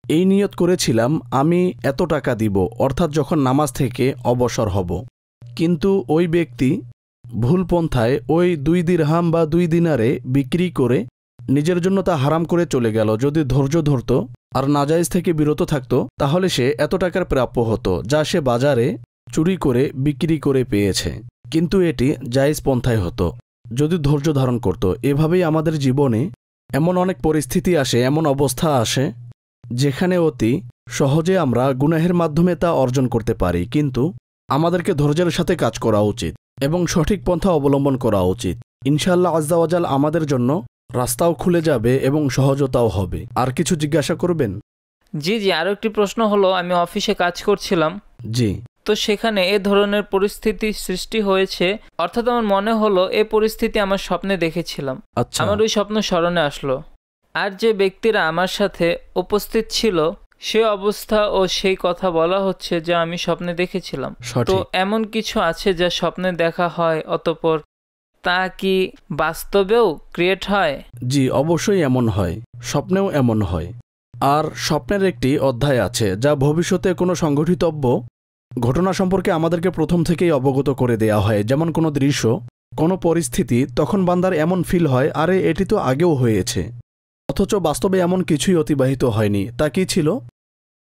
এই নিয়ত করেছিলাম আমি এত টাকা দিব, অর্থাৎ যখন নামাজ থেকে অবসর হব। কিন্তু ওই ব্যক্তি ভুল পন্থায় ওই 2 দিরহাম বা 2 দিনারে বিক্রি করে নিজের জন্য তা হারাম করে চলে গেল। যদি ধৈর্য ধরত আর নাজায়েজ থেকে বিরত থাকত, তাহলে সে এত টাকার প্রাপ্য হতো, যা সে বাজারে চুরি করে বিক্রি করে পেয়েছে। কিন্তু এটি জায়েজ পন্থায় হতো যদি ধৈর্য ধারণ করত। এভাবেই আমাদের জীবনে এমন অনেক পরিস্থিতি আসে, এমন অবস্থা আসে যেখানে অতি সহজে আমরা গুনাহের মাধ্যমে তা অর্জন করতে পারি। কিন্তু আমাদেরকে ধৈর্যের সাথে কাজ করা উচিত এবং সঠিক পন্থা অবলম্বন করা উচিত। ইনশাআল্লাহ আজ্জা ওয়াজাল আমাদের জন্য রাস্তাও খুলে যাবে এবং সহজতাও হবে। আর কিছু জিজ্ঞাসা করবেন? জি, আরও একটি প্রশ্ন হলো, আমি অফিসে কাজ করছিলাম, জি। তো সেখানে এ ধরনের পরিস্থিতি সৃষ্টি হয়েছে, অর্থাৎ আমার মনে হলো এই পরিস্থিতি আমার স্বপ্নে দেখেছিলাম। আচ্ছা। আমার ওই স্বপ্ন স্মরণে আসলো, আর যে ব্যক্তিরা আমার সাথে উপস্থিত ছিল সে অবস্থা ও সেই কথা বলা হচ্ছে যা আমি স্বপ্নে দেখেছিলাম। তো এমন কিছু আছে যা স্বপ্নে দেখা হয় অতঃপর তা কি বাস্তবেও ক্রিয়েট হয়? জি, অবশ্যই এমন হয়, স্বপ্নেও এমন হয়। আর স্বপ্নের একটি অধ্যায় আছে যা ভবিষ্যতে কোনো সংঘটিতব্য ঘটনা সম্পর্কে আমাদেরকে প্রথম থেকেই অবগত করে দেয়া হয়। যেমন কোনো দৃশ্য, কোনো পরিস্থিতি, তখন বান্দার এমন ফিল হয় আরে এটি তো আগেও হয়েছে, অথচ বাস্তবে এমন কিছুই অতিবাহিত হয়নি। তা কি ছিল?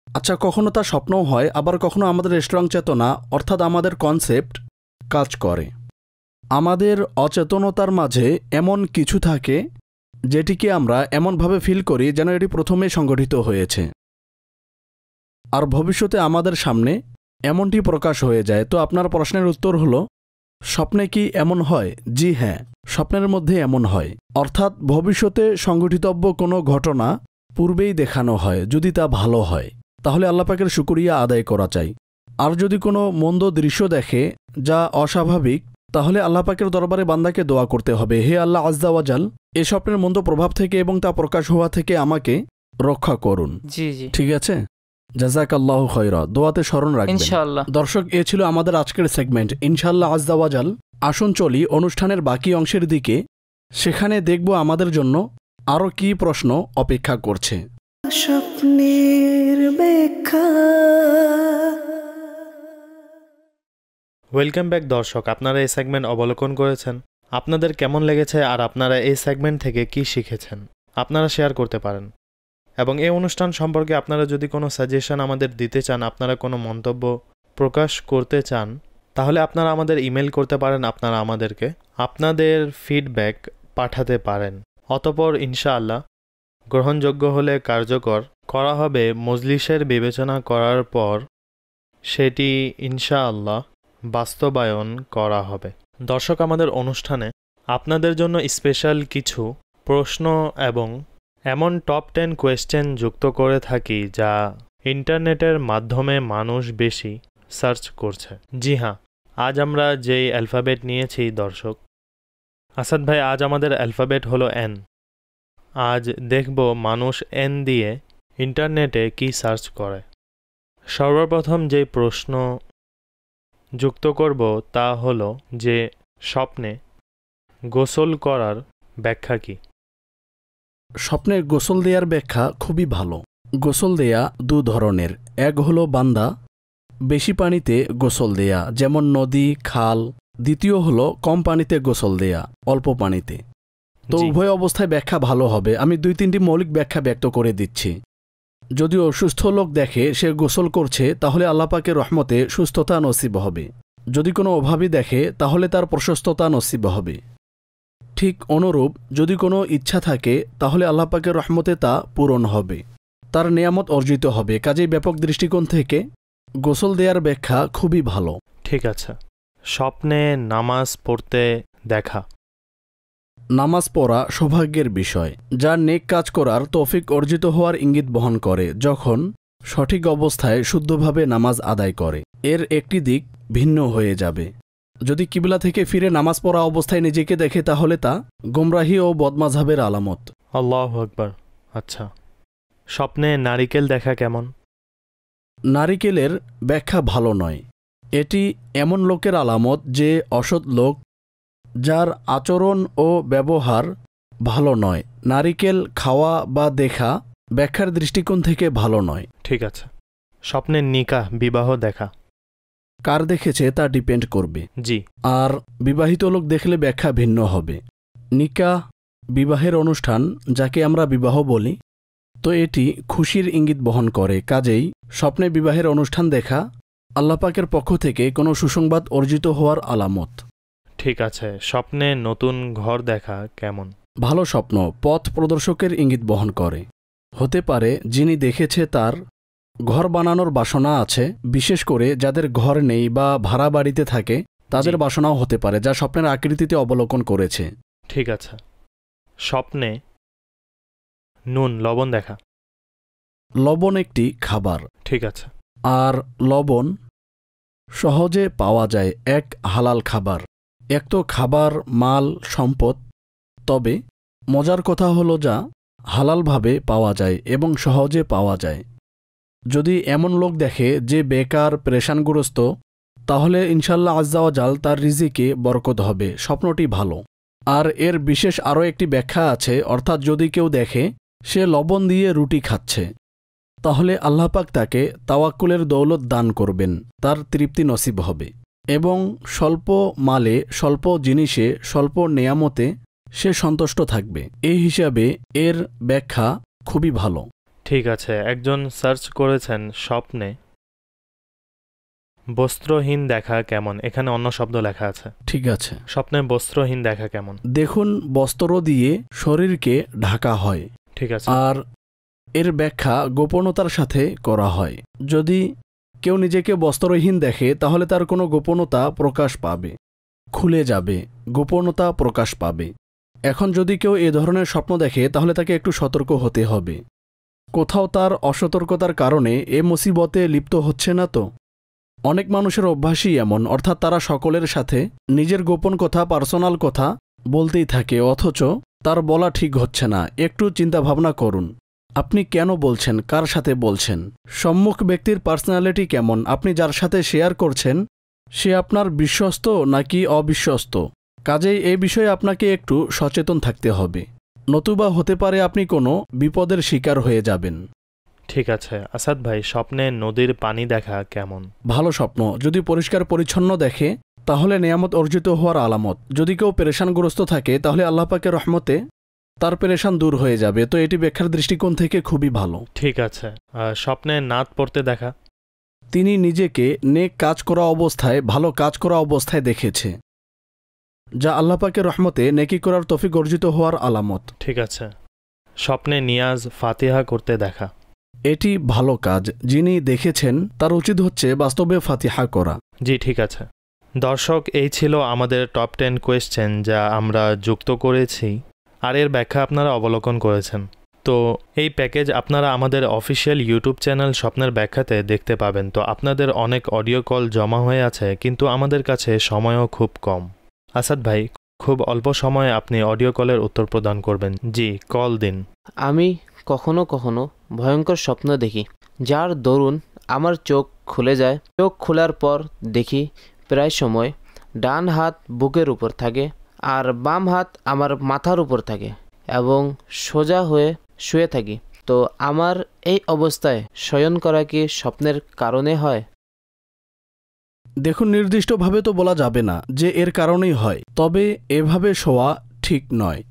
আচ্ছা, কখনো তা স্বপ্নও হয়, আবার কখনো আমাদের স্ট্রং চেতনা অর্থাৎ আমাদের কনসেপ্ট কাজ করে। আমাদের অচেতনতার মাঝে এমন কিছু থাকে যেটিকে আমরা এমনভাবে ফিল করি যেন এটি প্রথমে সংঘটিত হয়েছে, আর ভবিষ্যতে আমাদের সামনে এমনটি প্রকাশ হয়ে যায়। তো আপনার প্রশ্নের উত্তর হলো, স্বপ্নে কি এমন হয়? জি হ্যাঁ, স্বপ্নের মধ্যে এমন হয়, অর্থাৎ ভবিষ্যতে সংঘটিতব্য কোনো ঘটনা পূর্বেই দেখানো হয়। যদি তা ভালো হয় তাহলে আল্লাহ পাকের শুকরিয়া আদায় করা চাই। আর যদি কোনো মন্দ দৃশ্য দেখে যা অস্বাভাবিক, তাহলে আল্লাহ পাকের দরবারে বান্দাকে দোয়া করতে হবে, হে আল্লাহ আজ্জা ওয়াজাল, এ স্বপ্নের মন্দ প্রভাব থেকে এবং তা প্রকাশ হওয়া থেকে আমাকে রক্ষা করুন। জি, ঠিক আছে, জাযাকাল্লাহু খায়রা, দোয়াতে স্মরণ রাখবেন ইনশাআল্লাহ। দর্শক, এ ছিল আমাদের আজকের সেগমেন্ট ইনশাআল্লাহ আজ্জা ওয়াজাল। আসুন চলি অনুষ্ঠানের বাকি অংশের দিকে, সেখানে দেখব আমাদের জন্য আরও কি প্রশ্ন অপেক্ষা করছে। স্বপ্নের ব্যাখ্যা। ওয়েলকাম ব্যাক দর্শক, আপনারা এই সেগমেন্ট অবলোকন করেছেন। আপনাদের কেমন লেগেছে আর আপনারা এই সেগমেন্ট থেকে কি শিখেছেন আপনারা শেয়ার করতে পারেন। এবং এই অনুষ্ঠান সম্পর্কে আপনারা যদি কোনো সাজেশন আমাদের দিতে চান, আপনারা কোনো মন্তব্য প্রকাশ করতে চান, তাহলে আপনারা আমাদের ইমেল করতে পারেন, আপনারা আমাদেরকে আপনাদের ফিডব্যাক পাঠাতে পারেন। অতঃপর ইনশাআল্লাহ গ্রহণযোগ্য হলে কার্যকর করা হবে, মজলিসের বিবেচনা করার পর সেটি ইনশাআল্লাহ বাস্তবায়ন করা হবে। দর্শক, আমাদের অনুষ্ঠানে আপনাদের জন্য স্পেশাল কিছু প্রশ্ন এবং এমন টপ 10 কোয়েশ্চেন যুক্ত করে থাকি যা ইন্টারনেটের মাধ্যমে মানুষ বেশি সার্চ করছে। জি হ্যাঁ, আজ আমরা যেই অ্যালফাবেট নিয়েছি দর্শক, আসাদ ভাই, আজ আমাদের অ্যালফাবেট হলো এন। আজ দেখব মানুষ এন দিয়ে ইন্টারনেটে কি সার্চ করে। সর্বপ্রথম যে প্রশ্ন যুক্ত করব তা হলো যে স্বপ্নে গোসল করার ব্যাখ্যা কি? স্বপ্নে গোসল দেওয়ার ব্যাখ্যা খুবই ভালো। গোসল দেয়া 2 ধরনের, এক হলো বান্দা বেশি পানিতে গোসল দেয়া, যেমন নদী, খাল। দ্বিতীয় হলো কম পানিতে গোসল দেয়া, অল্প পানিতে। তো উভয় অবস্থায় ব্যাখ্যা ভালো হবে। আমি 2-3টি মৌলিক ব্যাখ্যা ব্যক্ত করে দিচ্ছি। যদি অসুস্থ লোক দেখে সে গোসল করছে, তাহলে আল্লাহ পাকের রহমতে সুস্থতা নসিব হবে। যদি কোনো অভাবী দেখে তাহলে তার প্রশস্ততা নসিব হবে। ঠিক অনুরূপ যদি কোনো ইচ্ছা থাকে তাহলে আল্লাহ পাকের রহমতে তা পূরণ হবে, তার নেয়ামত অর্জিত হবে। কাজেই ব্যাপক দৃষ্টিকোণ থেকে গোসল দেওয়ার ব্যাখ্যা খুবই ভালো। ঠিক আছে। স্বপ্নে নামাজ পড়তে দেখা। নামাজ পড়া সৌভাগ্যের বিষয়, যা নেক কাজ করার তৌফিক অর্জিত হওয়ার ইঙ্গিত বহন করে। যখন সঠিক অবস্থায় শুদ্ধভাবে নামাজ আদায় করে, এর একটি দিক ভিন্ন হয়ে যাবে। যদি কিবলা থেকে ফিরে নামাজ পড়া অবস্থায় নিজেকে দেখে তাহলে তা গোমরাহি ও বদমাযহাবের আলামত। আল্লাহু আকবার। আচ্ছা, স্বপ্নে নারিকেল দেখা কেমন? নারিকেলের ব্যাখ্যা ভালো নয়। এটি এমন লোকের আলামত যে অসৎ লোক, যার আচরণ ও ব্যবহার ভালো নয়। নারিকেল খাওয়া বা দেখা ব্যাখ্যার দৃষ্টিকোণ থেকে ভালো নয়। ঠিক আছে। স্বপ্নের নিকাহ বিবাহ দেখা। কার দেখেছে তা ডিপেন্ড করবে। জি। আর বিবাহিত লোক দেখলে ব্যাখ্যা ভিন্ন হবে। নিকাহ বিবাহের অনুষ্ঠান, যাকে আমরা বিবাহ বলি, তো এটি খুশির ইঙ্গিত বহন করে। কাজেই স্বপ্নে বিবাহের অনুষ্ঠান দেখা আল্লাহ পাকের পক্ষ থেকে কোনো সুসংবাদ অর্জিত হওয়ার আলামত। ঠিক আছে। স্বপ্নে নতুন ঘর দেখা কেমন? ভালো স্বপ্ন পথ প্রদর্শকের ইঙ্গিত বহন করে। হতে পারে যিনি দেখেছে তার ঘর বানানোর বাসনা আছে, বিশেষ করে যাদের ঘর নেই বা ভাড়া বাড়িতে থাকে তাদের বাসনাও হতে পারে, যা স্বপ্নের আকৃতিতে অবলোকন করেছে। ঠিক আছে। স্বপ্নে নুন লবণ দেখা। লবণ একটি খাবার। ঠিক আছে। আর লবণ সহজে পাওয়া যায়, এক হালাল খাবার। এক তো খাবার, মাল, সম্পদ, তবে মজার কথা হলো যা হালালভাবে পাওয়া যায় এবং সহজে পাওয়া যায়। যদি এমন লোক দেখে যে বেকার, পেরেশানগ্রস্ত, তাহলে ইনশাল্লাহ আজ্জা ওয়া জাল তার রিজিকে বরকত হবে। স্বপ্নটি ভালো। আর এর বিশেষ আরও একটি ব্যাখ্যা আছে, অর্থাৎ যদি কেউ দেখে সে লবণ দিয়ে রুটি খাচ্ছে, তাহলে আল্লাহ পাক তাকে তাওয়াক্কুলের দৌলত দান করবেন, তার তৃপ্তি নসিব হবে এবং স্বল্প মালে, স্বল্প জিনিসে, স্বল্প নেয়ামতে সে সন্তুষ্ট থাকবে। এই হিসাবে এর ব্যাখ্যা খুবই ভালো। ঠিক আছে। একজন সার্চ করেছেন স্বপ্নে বস্ত্রহীন দেখা কেমন। এখানে অন্য শব্দ লেখা আছে। ঠিক আছে। স্বপ্নে বস্ত্রহীন দেখা কেমন? দেখুন, বস্ত্র দিয়ে শরীরকে ঢাকা হয়। ঠিক আছে। আর এর ব্যাখ্যা গোপনতার সাথে করা হয়। যদি কেউ নিজেকে বস্ত্রহীন দেখে তাহলে তার কোনো গোপনতা প্রকাশ পাবে, খুলে যাবে, গোপনতা প্রকাশ পাবে। এখন যদি কেউ এ ধরনের স্বপ্ন দেখে তাহলে তাকে একটু সতর্ক হতে হবে। কোথাও তার অসতর্কতার কারণে এ মুসিবতে লিপ্ত হচ্ছে না তো? অনেক মানুষের অভ্যাসই এমন, অর্থাৎ তারা সকলের সাথে নিজের গোপন কথা, পার্সোনাল কথা বলতেই থাকে, অথচ তার বলা ঠিক হচ্ছে না। একটু চিন্তাভাবনা করুন, আপনি কেন বলছেন, কার সাথে বলছেন, সম্মুখ ব্যক্তির পার্সোনালিটি কেমন, আপনি যার সাথে শেয়ার করছেন সে আপনার বিশ্বস্ত নাকি অবিশ্বস্ত। কাজেই এই বিষয়ে আপনাকে একটু সচেতন থাকতে হবে, নতুবা হতে পারে আপনি কোনো বিপদের শিকার হয়ে যাবেন। ঠিক আছে। আসাদ ভাই, স্বপ্নে নদীর পানি দেখা কেমন? ভালো স্বপ্ন যদি পরিষ্কার পরিচ্ছন্ন দেখে তাহলে নেয়ামত অর্জিত হওয়ার আলামত। যদি কেউ পেরেশানগ্রস্ত থাকে তাহলে আল্লাহ পাকের রহমতে তার পেরেশান দূর হয়ে যাবে। তো এটি ব্যাখ্যার দৃষ্টিকোণ থেকে খুবই ভালো। ঠিক আছে। স্বপ্নে নাত পড়তে দেখা। তিনি নিজেকে নেক কাজ করা অবস্থায়, ভালো কাজ করা অবস্থায় দেখেছে, যা আল্লাহ পাকের রহমতে নেকি করার তৌফিক অর্জিত হওয়ার আলামত। ঠিক আছে। স্বপ্নে নিয়াজ ফাতিহা করতে দেখা। এটি ভালো কাজ। যিনি দেখেছেন তার উচিত হচ্ছে বাস্তবে ফাতিহা করা। জি, ঠিক আছে। দর্শক, এই ছিল আমাদের টপ 10 কোয়েশ্চেন যা আমরা যুক্ত করেছি, আর এর ব্যাখ্যা আপনারা অবলোকন করেছেন। তো এই প্যাকেজ আপনারা আমাদের অফিসিয়াল ইউটিউব চ্যানেল স্বপ্নের ব্যাখ্যাতে দেখতে পাবেন। তো আপনাদের অনেক অডিও কল জমা হয়ে আছে, কিন্তু আমাদের কাছে সময়ও খুব কম। আসাদ ভাই, খুব অল্প সময়ে আপনি অডিও কলের উত্তর প্রদান করবেন। জি, কল দিন। আমি কখনো কখনো ভয়ঙ্কর স্বপ্ন দেখি, যার দরুন আমার চোখ খুলে যায়। চোখ খোলার পর দেখি প্রায় সময় ডান হাত বুকের উপর থাকে আর বাম হাত আমার মাথার উপর থাকে এবং সোজা হয়ে শুয়ে থাকি। তো আমার এই অবস্থায় শয়ন করা কি স্বপ্নের কারণে হয়? দেখুন, নির্দিষ্টভাবে তো বলা যাবে না যে এর কারণেই হয়, তবে এভাবে শোয়া ঠিক নয়।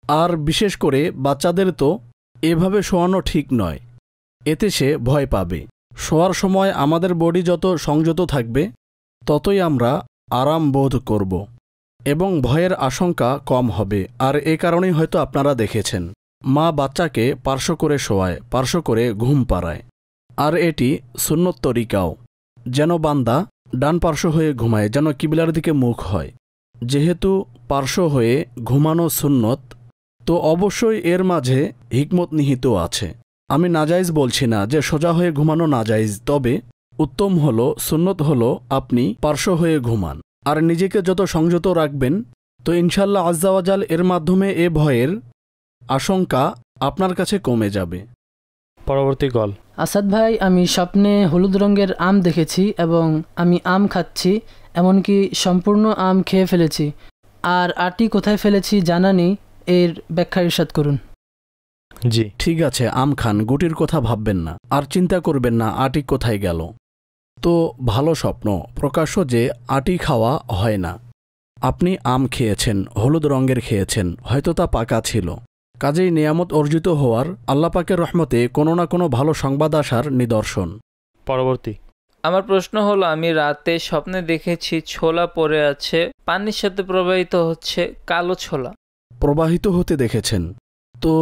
আর বিশেষ করে বাচ্চাদের তো এভাবে শোয়ানো ঠিক নয়, এতে সে ভয় পাবে। শোয়ার সময় আমাদের বডি যত সংযত থাকবে ততই আমরা আরাম বোধ করব এবং ভয়ের আশঙ্কা কম হবে। আর এ কারণেই হয়তো আপনারা দেখেছেন মা বাচ্চাকে পার্শ্ব করে শোয়ায়, পার্শ্ব করে ঘুম পাড়ায়। আর এটি সুন্নত তরিকাও, যেন বান্দা ডান পার্শ্ব হয়ে ঘুমায়, যেন কিবলার দিকে মুখ হয়। যেহেতু পার্শ্ব হয়ে ঘুমানো সুন্নত, তো অবশ্যই এর মাঝে হিকমত নিহিত আছে। আমি নাজাইজ বলছি না যে সোজা হয়ে ঘুমানো নাজাইজ, তবে উত্তম হলো, সুন্নত হলো আপনি পার্শ্ব হয়ে ঘুমান। আর নিজেকে যত সংযত রাখবেন তো ইনশাল্লাহ আজ্জা ওয়া জাল এর মাধ্যমে এ ভয়ের আশঙ্কা আপনার কাছে কমে যাবে। পরবর্তী কল। আসাদ ভাই, আমি স্বপ্নে হলুদ রঙের আম দেখেছি এবং আমি আম খাচ্ছি, এমনকি সম্পূর্ণ আম খেয়ে ফেলেছি। আর আটি কোথায় ফেলেছি জানা নেই, এর ব্যাখ্যা ইরশাদ করুন। জি। ঠিক আছে, আম খান, গুটির কথা ভাববেন না, আর চিন্তা করবেন না আটি কোথায় গেল। তো ভালো স্বপ্ন, প্রকাশ্য যে আটি খাওয়া হয় না। আপনি আম খেয়েছেন, হলুদ রঙের খেয়েছেন, হয়তো তা পাকা ছিল। কাজেই নেয়ামত অর্জিত হওয়ার আল্লাহ পাকের রহমতে কোনো না কোনো ভালো সংবাদ আসার নিদর্শন। পরবর্তী। আমার প্রশ্ন হলো, আমি রাতে স্বপ্নে দেখেছি ছোলা পড়ে আছে, পানির সাথে প্রবাহিত হচ্ছে, কালো ছোলা। প্রবাহিত হতে দেখেছেন? তো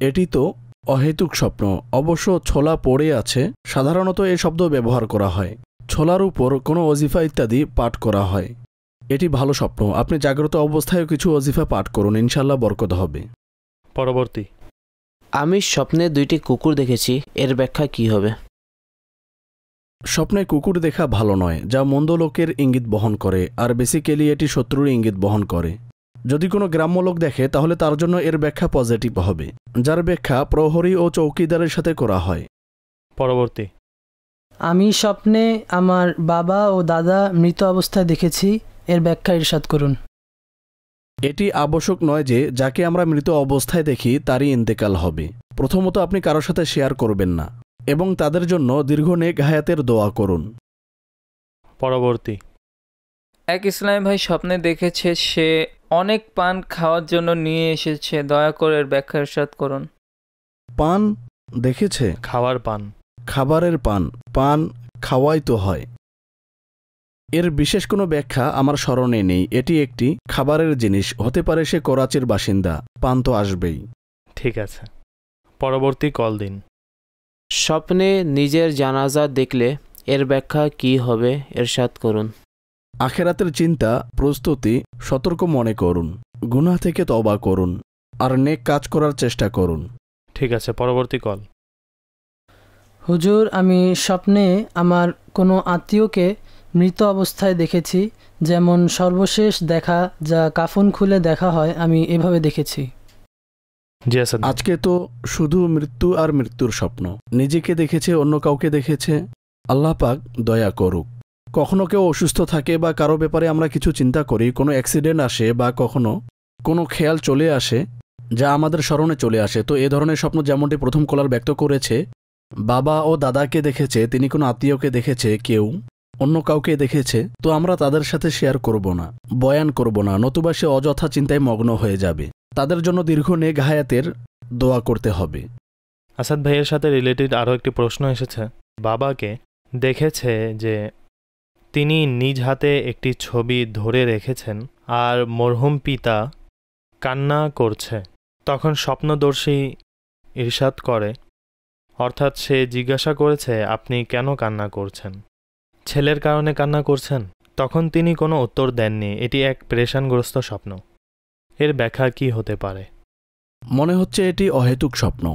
এটি তো অহেতুক স্বপ্ন। অবশ্য ছোলা পড়ে আছে সাধারণত এ শব্দ ব্যবহার করা হয়, ছোলার উপর কোনো ওজিফা ইত্যাদি পাঠ করা হয়। এটি ভালো স্বপ্ন। আপনি জাগ্রত অবস্থায়ও কিছু ওজিফা পাঠ করুন, ইনশাল্লাহ বরকত হবে। পরবর্তী। আমি স্বপ্নে 2টি কুকুর দেখেছি, এর ব্যাখ্যা কি হবে? স্বপ্নে কুকুর দেখা ভালো নয়, যা মন্দ লোকের ইঙ্গিত বহন করে, আর বেসিক্যালি এটি শত্রুর ইঙ্গিত বহন করে। যদি কোনো গ্রাম্য লোক দেখে তাহলে তার জন্য এর ব্যাখ্যা পজিটিভ হবে, যার ব্যাখ্যা প্রহরী ও চৌকিদারের সাথে করা হয়। পরবর্তী। আমি স্বপ্নে আমার বাবা ও দাদা মৃত অবস্থায় দেখেছি, এর ব্যাখ্যা ইরশাদ করুন। এটি আবশ্যক নয় যে যাকে আমরা মৃত অবস্থায় দেখি তারই ইন্তেকাল হবে। প্রথমত আপনি কারোর সাথে শেয়ার করবেন না এবং তাদের জন্য দীর্ঘ নেক হায়াতের দোয়া করুন। পরবর্তী। এক ইসলামী ভাই স্বপ্নে দেখেছে সে অনেক পান খাওয়ার জন্য নিয়ে এসেছে, দয়া করে এর ব্যাখ্যা ইরশাদ করুন। পান দেখেছে? খাওয়ার পান। খাবারের পান, পান খাওয়াই তো হয়। এর বিশেষ কোনো ব্যাখ্যা আমার স্মরণে নেই। এটি একটি খাবারের জিনিস, হতে পারে সে করাচির বাসিন্দা, পান তো আসবেই। ঠিক আছে, পরবর্তী কল দিন। স্বপ্নে নিজের জানাজা দেখলে এর ব্যাখ্যা কি হবে ইরশাদ করুন। আখেরাতের চিন্তা, প্রস্তুতি, সতর্ক মনে করুন, গুনাহ থেকে তওবা করুন, আর নেক কাজ করার চেষ্টা করুন। ঠিক আছে, পরবর্তী কল। হুজুর, আমি স্বপ্নে আমার কোনো আত্মীয়কে মৃত অবস্থায় দেখেছি, যেমন সর্বশেষ দেখা যা কাফন খুলে দেখা হয়, আমি এভাবে দেখেছি। জি আসাদ। আজকে তো শুধু মৃত্যু আর মৃত্যুর স্বপ্ন। নিজেকে দেখেছে, অন্য কাউকে দেখেছে, আল্লাহ পাক দয়া করুক। কখনো কেউ অসুস্থ থাকে বা কারো ব্যাপারে আমরা কিছু চিন্তা করি, কোনো অ্যাক্সিডেন্ট আসে বা কখনো কোনো খেয়াল চলে আসে যা আমাদের স্মরণে চলে আসে। তো এ ধরনের স্বপ্ন যেমনটি প্রথম কলার ব্যক্ত করেছে, বাবা ও দাদাকে দেখেছে, তিনি কোনো আত্মীয়কে দেখেছে, কেউ অন্য কাউকে দেখেছে, তো আমরা তাদের সাথে শেয়ার করব না, বয়ান করব না, নতুবা সে অযথা চিন্তায় মগ্ন হয়ে যাবে। তাদের জন্য দীর্ঘ নেক হায়াতের দোয়া করতে হবে। আসাদ ভাইয়ের সাথে রিলেটেড আরও একটি প্রশ্ন এসেছে। বাবাকে দেখেছে যে তিনি নিজ হাতে একটি ছবি ধরে রেখেছেন আর মরহুম পিতা কান্না করছে। তখন স্বপ্নদর্শী ইরশাদ করে, অর্থাৎ সে জিজ্ঞাসা করেছে, আপনি কেন কান্না করছেন? ছেলের কারণে কান্না করছেন? তখন তিনি কোনো উত্তর দেননি। এটি এক পেরেশানগ্রস্ত স্বপ্ন। এর ব্যাখ্যা কি হতে পারে? মনে হচ্ছে এটি অহেতুক স্বপ্ন।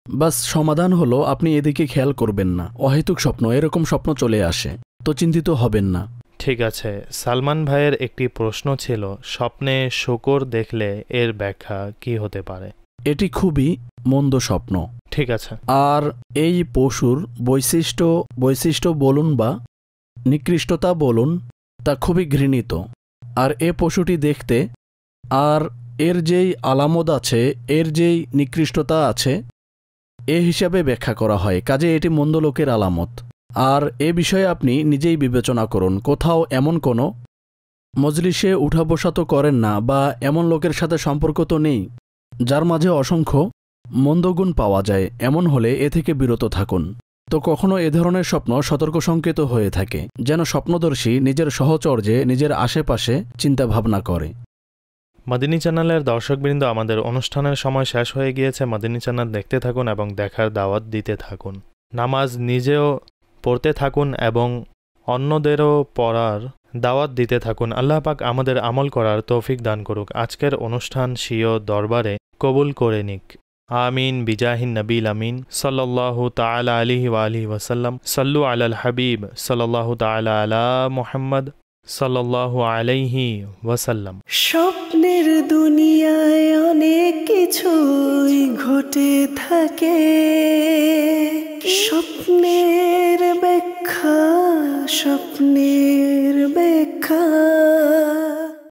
বাস সমাধান হলো আপনি এদিকে খেয়াল করবেন না। অহেতুক স্বপ্ন, এরকম স্বপ্ন চলে আসে, তো চিন্তিত হবেন না। ঠিক আছে, সালমান ভাইয়ের একটি প্রশ্ন ছিল, স্বপ্নে শূকর দেখলে এর ব্যাখ্যা কি হতে পারে? এটি খুবই মন্দ স্বপ্ন। ঠিক আছে। আর এই পশুর বৈশিষ্ট্য বলুন বা নিকৃষ্টতা বলুন, তা খুবই ঘৃণিত। আর এ পশুটি দেখতে আর এর যেই আলামত আছে, এর যেই নিকৃষ্টতা আছে, এ হিসাবে ব্যাখ্যা করা হয়। কাজে এটি মন্দ লোকের আলামত। আর এ বিষয়ে আপনি নিজেই বিবেচনা করুন। কোথাও এমন কোনো মজলিসে উঠা বসা তো করেন না, বা এমন লোকের সাথে সম্পর্ক তো নেই যার মাঝে অসংখ্য মন্দগুণ পাওয়া যায়। এমন হলে এ থেকে বিরত থাকুন। তো কখনো এ ধরনের স্বপ্ন সতর্ক সংকেত হয়ে থাকে, যেন স্বপ্নদর্শী নিজের সহচর্যে নিজের আশেপাশে চিন্তা ভাবনা করে। মাদিনী চ্যানেলের দর্শকবৃন্দ, আমাদের অনুষ্ঠানের সময় শেষ হয়ে গিয়েছে। মাদিনী চ্যানেল দেখতে থাকুন এবং দেখার দাওয়াত দিতে থাকুন। নামাজ নিজেও পড়তে থাকুন এবং অন্যদেরও পড়ার দাওয়াত দিতে থাকুন। আল্লাহ পাক আমাদের আমল করার তৌফিক দান করুক। আজকের অনুষ্ঠান স্বীয় দরবারে কবুল করে নিক। আমিন বিজাহিন নবীল আমিন সাল্লাল্লাহু তাআলা আলাইহি ওয়া আলিহি ওয়াসাল্লাম। সাল্লু আলাল হাবিব সাল্লাল্লাহু তাআলা আলা মুহাম্মদ সাল্লাল্লাহু আলাইহি ওয়াসাল্লাম। স্বপ্নের দুনিয়ায় অনেক কিছুই ঘটে থাকে, স্বপ্নের ব্যাখ্যা স্বপ্নে